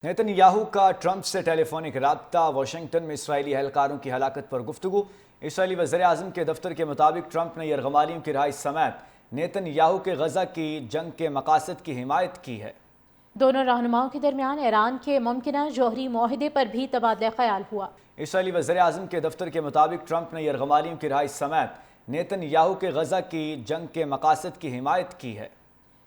Nitin Yahoo کا Trump سے ٹیلی فونک رابطہ، واشنگٹن میں اسرائیلی اہلکاروں کی ہلاکت پر گفتگو۔ اسرائیلی وزیر اعظم کے دفتر کے مطابق ٹرمپ نے یرغمالیوں کی رہائی سمیت نیتن یاہو کے غزہ کی جنگ کے مقاصد کی حمایت کی ہے۔ دونوں رہنماؤں کے درمیان ایران کے ممکنہ جوہری معاہدے پر بھی تبادلہ خیال ہوا۔ اسرائیلی وزیر اعظم کے دفتر کے مطابق ٹرمپ نے یرغمالیوں کی رہائی سمیت نیتن یاہو کے غزہ کی جنگ کے مقاصد کی حمایت کی ہے۔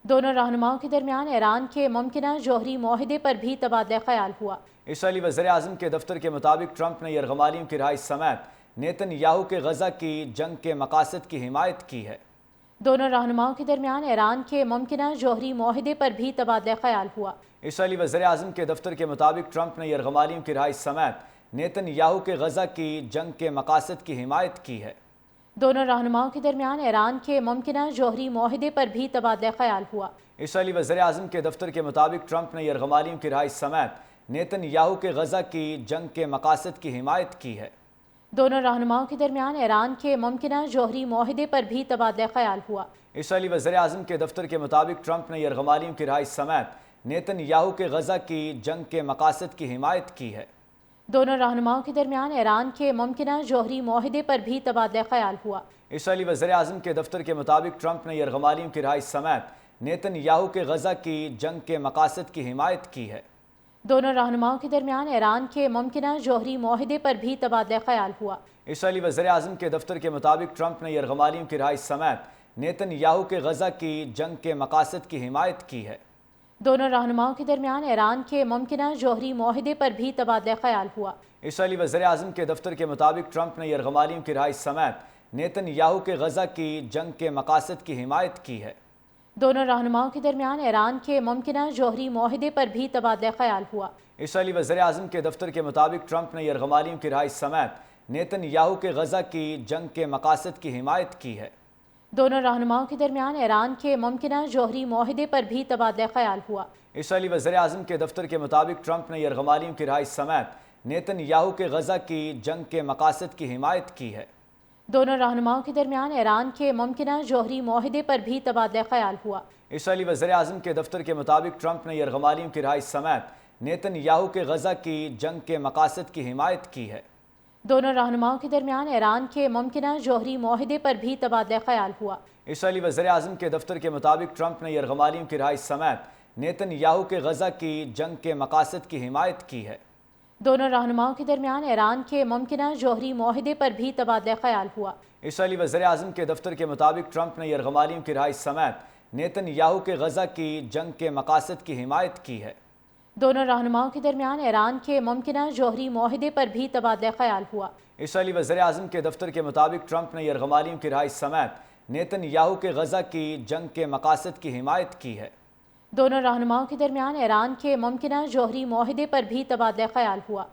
دونوں رہنماؤں کے درمیان ایران کے ممکنہ جوہری معاہدے پر بھی تبادلہ خیال ہوا۔ اسرائیلی وزیر اعظم کے دفتر کے مطابق ٹرمپ نے یرغمالیوں کی رہائی سمیت نیتن یاہو کے غزہ کی جنگ کے مقاصد کی حمایت کی ہے۔ دونوں رہنماؤں کے درمیان ایران کے ممکنہ جوہری معاہدے پر بھی تبادلہ خیال ہوا۔ اسرائیلی وزیر اعظم کے دفتر کے مطابق ٹرمپ نے یرغمالیوں کی رہائی سمیت نیتن یاہو کے غزہ کی جنگ کے مقاصد کی حمایت کی ہے۔ دونوں رہنماؤں کے درمیان ایران کے ممکنہ جوہری معاہدے پر بھی تبادلہ خیال ہوا۔ اسرائیلی وزیر اعظم کے دفتر کے مطابق ٹرمپ نے یرغمالیوں کی رہائی سمیت نیتن یاہو کے غزہ کی جنگ کے مقاصد کی حمایت کی ہے۔ دونوں رہنماؤں کے درمیان ایران کے ممکنہ جوہری معاہدے پر بھی تبادلہ خیال ہوا۔ اسرائیلی وزیر اعظم کے دفتر کے مطابق ٹرمپ نے یرغمالیوں کی رہائی سمیت نیتن یاہو کے غزہ کی جنگ کے مقاصد کی حمایت کی ہے۔ دونوں رہنماؤں کے درمیان ایران کے ممکنہ جوہری معاہدے پر بھی تبادلہ خیال ہوا۔ اسرائیلی وزیر اعظم کے دفتر کے مطابق ٹرمپ نے یرغمالیوں کی رہائی سمیت نیتن یاہو کے غزہ کی جنگ کے مقاصد کی حمایت کی ہے۔ دونوں رہنماؤں کے درمیان ایران کے ممکنہ جوہری معاہدے پر بھی تبادلہ خیال ہوا۔ اسرائیلی وزیر اعظم کے دفتر کے مطابق ٹرمپ نے یرغمالیوں کی رہائی سمیت نیتن یاہو کے غزہ کی جنگ کے مقاصد کی حمایت کی ہے۔ دونوں رہنماؤں کے درمیان ایران کے ممکنہ جوہری معاہدے پر بھی تبادلہ خیال ہوا۔ اسرائیلی وزیر اعظم کے دفتر کے مطابق ٹرمپ نے یرغمالیوں کی رہائی سمیت نیتن یاہو کے غزہ کی جنگ کے مقاصد کی حمایت کی ہے۔ دونوں رہنماؤں کے درمیان ایران کے ممکنہ جوہری معاہدے پر بھی تبادلہ خیال ہوا۔ اسرائیلی وزیر اعظم کے دفتر کے مطابق ٹرمپ نے یرغمالیوں کی رہائی سمیت نیتن یاہو کے غزہ کی جنگ کے مقاصد کی حمایت کی ہے۔ دونوں رہنماؤں کے درمیان ایران کے ممکنہ جوہری معاہدے پر بھی تبادلہ خیال ہوا۔ اسرائیلی وزیر اعظم کے دفتر کے مطابق ٹرمپ نے یرغمالیوں کی رہائی سمیت نیتن یاہو کے غزہ کی جنگ کے مقاصد کی حمایت کی ہے۔ دونوں رہنماؤں کے درمیان ایران کے ممکنہ جوہری معاہدے پر بھی تبادلہ خیال ہوا۔ اسرائیلی وزیر اعظم کے دفتر کے مطابق ٹرمپ نے یرغمالیوں کی رہائی سمیت نیتن یاہو کے غزہ کی جنگ کے مقاصد کی حمایت کی ہے۔ دونوں رہنماؤں کے درمیان ایران کے ممکنہ جوہری معاہدے پر بھی تبادلہ خیال ہوا۔ اسرائیلی وزیر اعظم کے دفتر کے مطابق ٹرمپ نے یرغمالیوں کی رہائی سمیت نیتن یاہو کے غزہ کی جنگ کے مقاصد کی حمایت کی ہے۔ دونوں رہنماؤں کے درمیان ایران کے ممکنہ جوہری معاہدے پر بھی تبادلہ خیال ہوا۔ اسرائیلی وزیر اعظم کے دفتر کے مطابق ٹرمپ نے یرغمالیوں کی رہائی سمیت نیتن یاہو کے غزہ کی جنگ کے مقاصد کی حمایت کی ہے۔ دونوں رہنماؤں کے درمیان ایران کے ممکنہ جوہری معاہدے پر بھی تبادلہ خیال ہوا۔ اسرائیلی وزیر اعظم کے دفتر کے مطابق ٹرمپ نے یرغمالیوں کی رہائی سمیت نیتن یاہو کے غزہ کی جنگ کے مقاصد کی حمایت کی ہے۔ دونوں رہنماؤں کے درمیان ایران کے ممکنہ جوہری معاہدے پر بھی تبادلہ خیال ہوا۔